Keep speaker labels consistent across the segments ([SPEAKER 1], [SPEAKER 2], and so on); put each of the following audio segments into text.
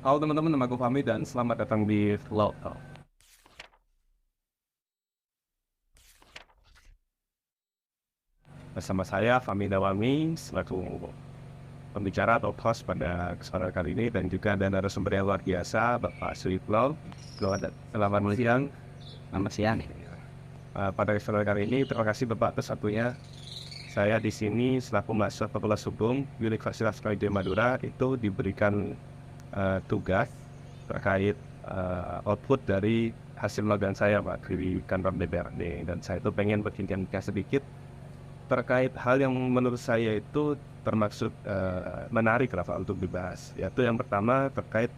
[SPEAKER 1] Halo teman-teman, nama aku Fahmi dan selamat datang di Vlog. Bersama saya, Fahmi Dawami, selaku pembicara atau host pada kesempatan kali ini, dan juga ada narasumber yang luar biasa, Bapak Sri Vlog. Selamat siang.
[SPEAKER 2] Selamat siang.
[SPEAKER 1] Pada kesempatan kali ini, terima kasih Bapak atas waktunya. Saya di sini selaku mahasiswa Fakultas Hukum Universitas Brawijaya Madura itu diberikan tugas terkait output dari hasil magang saya Pak di kantor DPRD, dan saya itu pengen berbincang sedikit terkait hal yang menurut saya itu termasuk menarik lah Pak untuk dibahas, yaitu yang pertama terkait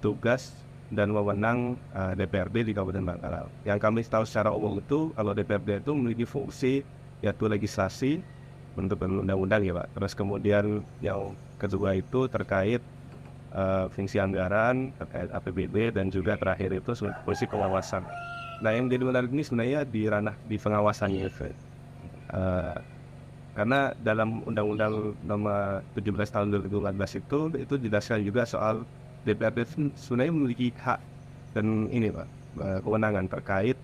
[SPEAKER 1] tugas dan wewenang DPRD di Kabupaten Bangkalan. Yang kami tahu secara umum itu kalau DPRD itu memiliki fungsi yaitu legislasi bentuk undang-undang ya Pak. Terus kemudian yang kedua itu terkait fungsi anggaran, terkait APBD, dan juga terakhir itu fungsi pengawasan. Nah yang jadi menarik ini sebenarnya di ranah di pengawasannya itu. Uh, karena dalam Undang-Undang Nomor 17 Tahun 2014 itu dijelaskan juga soal DPRD itu sebenarnya memiliki hak dan ini Pak, kewenangan terkait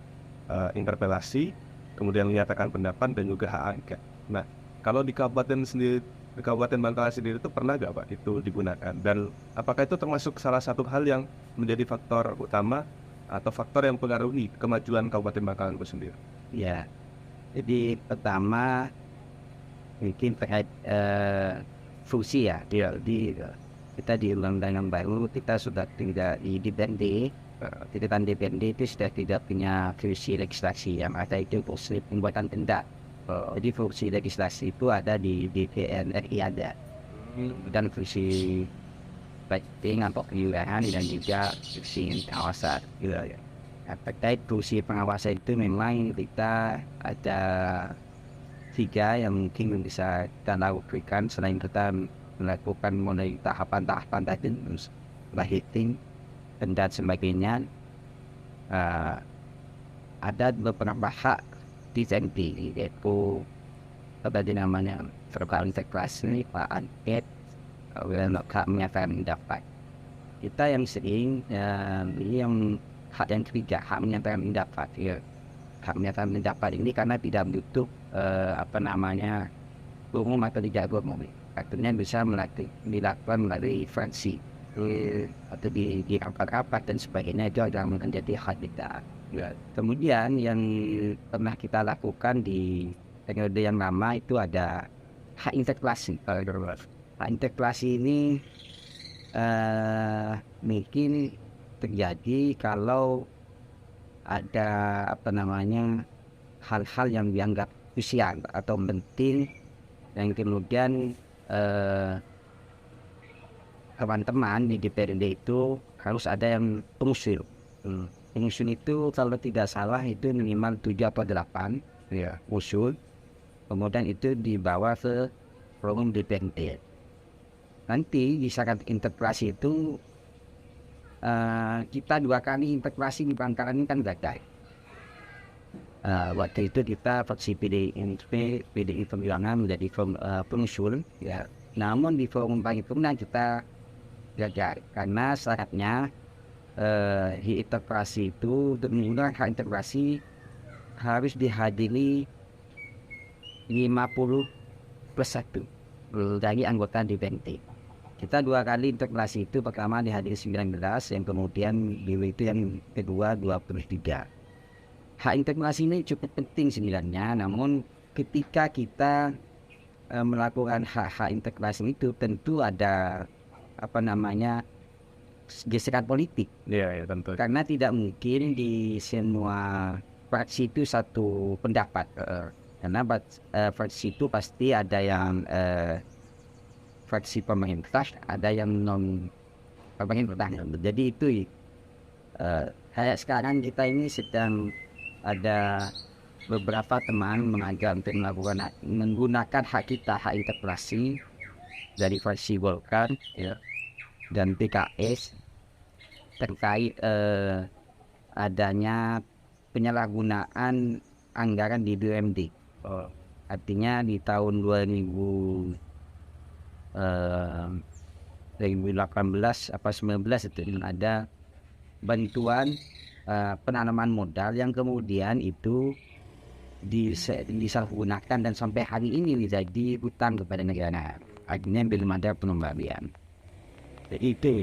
[SPEAKER 1] interpelasi, kemudian menyatakan pendapat dan juga hak angket. Nah, kalau di kabupaten sendiri, di Kabupaten Bangkalan sendiri itu pernah nggak Pak itu digunakan? Dan apakah itu termasuk salah satu hal yang menjadi faktor utama atau faktor yang mempengaruhi kemajuan Kabupaten Bangkalan itu sendiri?
[SPEAKER 2] Ya, jadi pertama mungkin terkait fungsi ya. Jadi kita di undang-undang yang baru kita sudah tidak di DPRD. Titipan DPRD itu sudah tidak punya fungsi legislasi, yang ada itu fungsi pembuatan denda. Jadi fungsi legislasi itu ada di DPR RI ada, dan fungsi penting atau kewilayahan dan juga fungsi pengawasan. Nah, terkait fungsi pengawasan itu memang kita ada tiga yang mungkin bisa kita lakukan selain kita melakukan mulai tahapan-tahapan tadi, hitting dan sebagainya. uh, ada beberapa hak di TNP, yaitu apa namanya verbal integrasi, hak angket, hak menyatakan pendapat. Kita yang sering ini yang hak yang ketiga, hak menyatakan pendapat ya. Hak menyatakan pendapat ini karena tidak butuh apa namanya umum atau tidak umum, artinya bisa dilakukan melalui fraksi atau di rapat-rapat dan sebagainya. Itu adalah menjadi hak kita ya. Kemudian yang pernah kita lakukan di periode yang lama itu ada hak integrasi. Hak integrasi ini mungkin terjadi kalau ada apa namanya hal-hal yang dianggap krusial atau penting, yang kemudian eh, teman-teman di DPRD itu harus ada yang pengusul. Pengusul itu kalau tidak salah itu minimal 7 atau 8 ya, usul. Kemudian itu dibawa ke forum DPRD. Nanti di saat interpelasi itu kita 2 kali interpelasi di Bangkalan ini kan gagal. Waktu itu kita fraksi PDI Perjuangan menjadi pengusul ya. Namun di forum paripurna kita gagal karena syaratnya di interpelasi itu untuk menggunakan hak interpelasi harus dihadiri 50+1 dari anggota DPRD. Kita 2 kali interpelasi itu, pertama dihadiri 19, yang kemudian itu yang kedua 23. Hak interpelasi ini cukup penting sebenarnya, namun ketika kita melakukan hak-hak interpelasi itu tentu ada apa namanya gesekan politik.
[SPEAKER 1] Iya, ya tentu.
[SPEAKER 2] Karena tidak mungkin di semua fraksi itu satu pendapat. Karena fraksi itu pasti ada yang fraksi pemerintah, ada yang non pemerintah. Jadi itu kayak sekarang kita ini sedang ada beberapa teman mengajak untuk menggunakan hak kita, hak interpelasi dari fraksi Golkar ya, dan PKS terkait adanya penyalahgunaan anggaran di BUMD. Artinya di tahun 2019 2018 apa 19 itu ada bantuan penanaman modal yang kemudian itu disalahgunakan dan sampai hari ini menjadi hutang kepada negara. Akhirnya belum ada pengembalian. Jadi itu.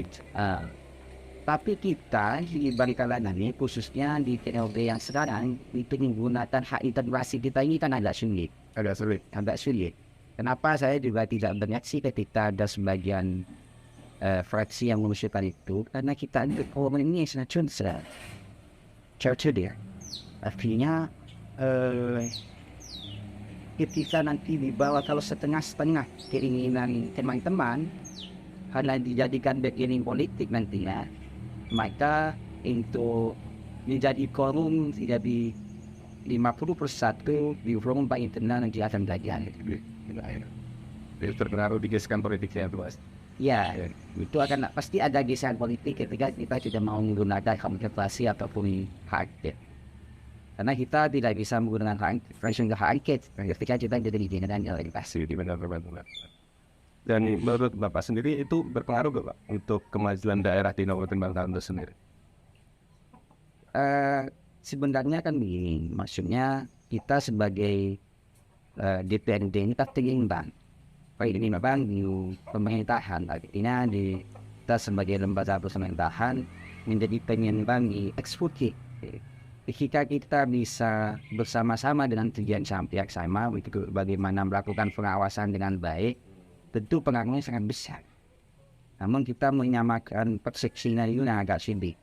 [SPEAKER 2] Tapi kita di balik kalangan ini, khususnya di TLB yang sekarang, itu menggunakan hak integrasi kita ini kan agak sulit. Agak sulit. Kenapa saya juga tidak bereaksi ketika ada sebagian fraksi yang mengusulkan itu? Karena kita ini sangat dia. Artinya ketika nanti dibawa kalau setengah-setengah keinginan teman-teman karena dijadikan bargaining politik nantinya, maka untuk menjadi quorum tidak di 50% di forum Pak internal nanti akan gagal.
[SPEAKER 1] Terpengaruh di gesekan politiknya itu, Mas.
[SPEAKER 2] Ya, itu akan pasti ada gesekan politik ketika kita tidak mau menggunakan komunikasi ataupun hak angket. Karena kita tidak bisa menggunakan hak angket ketika kita jadi dengan legislasi.
[SPEAKER 1] Benar. Dan menurut Bapak sendiri itu berpengaruh nggak, Pak, untuk kemajuan daerah di Kabupaten Bangkalan itu sendiri?
[SPEAKER 2] Sebenarnya kan begini, maksudnya kita sebagai DPRD ini kan terimbang. Ini memang di pemerintahan, artinya kita sebagai lembaga pemerintahan menjadi penyeimbang di eksekutif. Jika kita bisa bersama-sama dengan tujuan yang sama untuk bagaimana melakukan pengawasan dengan baik, tentu pengaruhnya sangat besar. Namun kita menyamakan persepsinya itu agak sulit.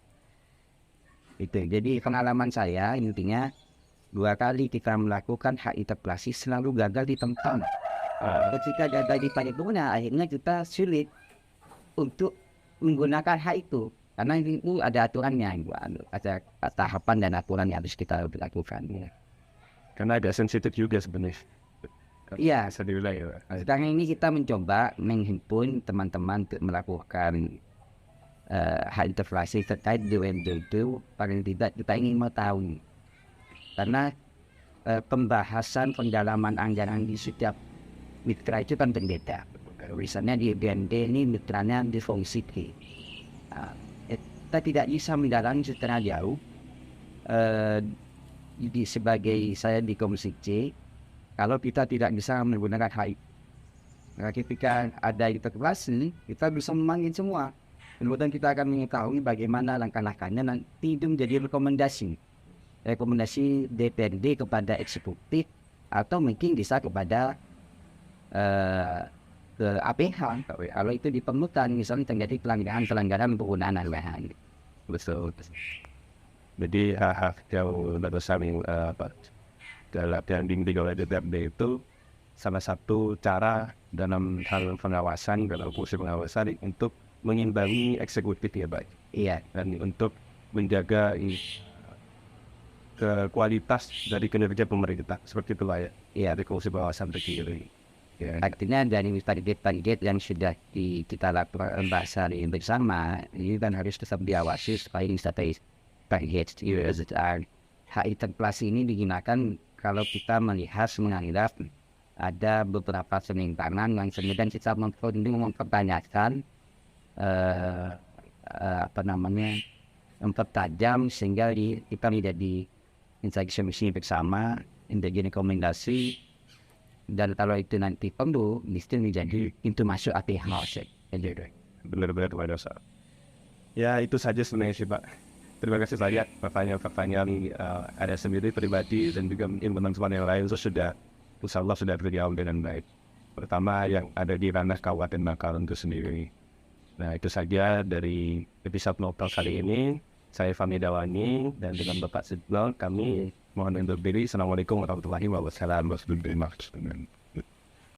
[SPEAKER 2] Itu. Jadi pengalaman saya intinya 2 kali kita melakukan hak interpelasi selalu gagal di tempat. Ketika gagal di paripurna, akhirnya kita sulit untuk menggunakan hak itu. Karena itu ada aturannya, ada tahapan dan aturan yang harus kita lakukan.
[SPEAKER 1] Karena agak sensitif juga sebenarnya.
[SPEAKER 2] Iya.
[SPEAKER 1] Ya.
[SPEAKER 2] Sekarang ini kita mencoba menghimpun teman-teman untuk melakukan hak interpelasi terkait dengan itu. Paling tidak kita ingin mengetahui. Karena pembahasan pendalaman anggaran di setiap mitra itu kan berbeda. Misalnya di BND ini mitranya di fungsi K. Kita tidak bisa mendalami secara jauh. Sebagai saya di Komisi C, kalau kita tidak bisa menggunakan HI. Nah, ketika ada interpelasi, kita bisa memanggil semua. Kemudian kita akan mengetahui bagaimana langkah-langkahnya nanti itu menjadi rekomendasi DPRD kepada eksekutif atau mungkin bisa kepada ke APH. Kalau itu diperlukan, misalnya terjadi pelanggaran penggunaan anggaran.
[SPEAKER 1] Betul. Jadi hak jauh lebih besar dalam yang dimiliki oleh DPRD itu salah satu cara dalam hal pengawasan, dalam fungsi pengawasan untuk mengimbangi eksekutif ya, Pak.
[SPEAKER 2] Iya.
[SPEAKER 1] Dan untuk menjaga kualitas dari kinerja pemerintah seperti itu, Pak ya.
[SPEAKER 2] Iya.
[SPEAKER 1] Dari fungsi pengawasan terkini. Ya.
[SPEAKER 2] Artinya dari target-target yang sudah kita lakukan bahasa bersama, ini kan harus tetap diawasi supaya target hak interpelasi ini digunakan kalau kita melihat menganggap ada beberapa penyimpangan yang kemudian kita mempertanyakan mempertajam sehingga kita menjadi interaksi bersama, menjadi rekomendasi. Dan kalau itu nanti perlu, mesti menjadi pintu masuk APH.
[SPEAKER 1] Benar-benar pada saat. Ya itu saja sebenarnya sih, Pak. Terima kasih banyak pertanyaan ada sendiri pribadi dan juga mungkin teman-teman yang lain sudah, insya Allah sudah terjawab dengan baik. Pertama yang ada di ranah Kabupaten Bangkalan itu sendiri. Nah itu saja dari episode Novel kali ini. Saya Fahmi Dawani dan dengan Bapak Sidnal kami mohon undur diri. Assalamualaikum warahmatullahi wabarakatuh.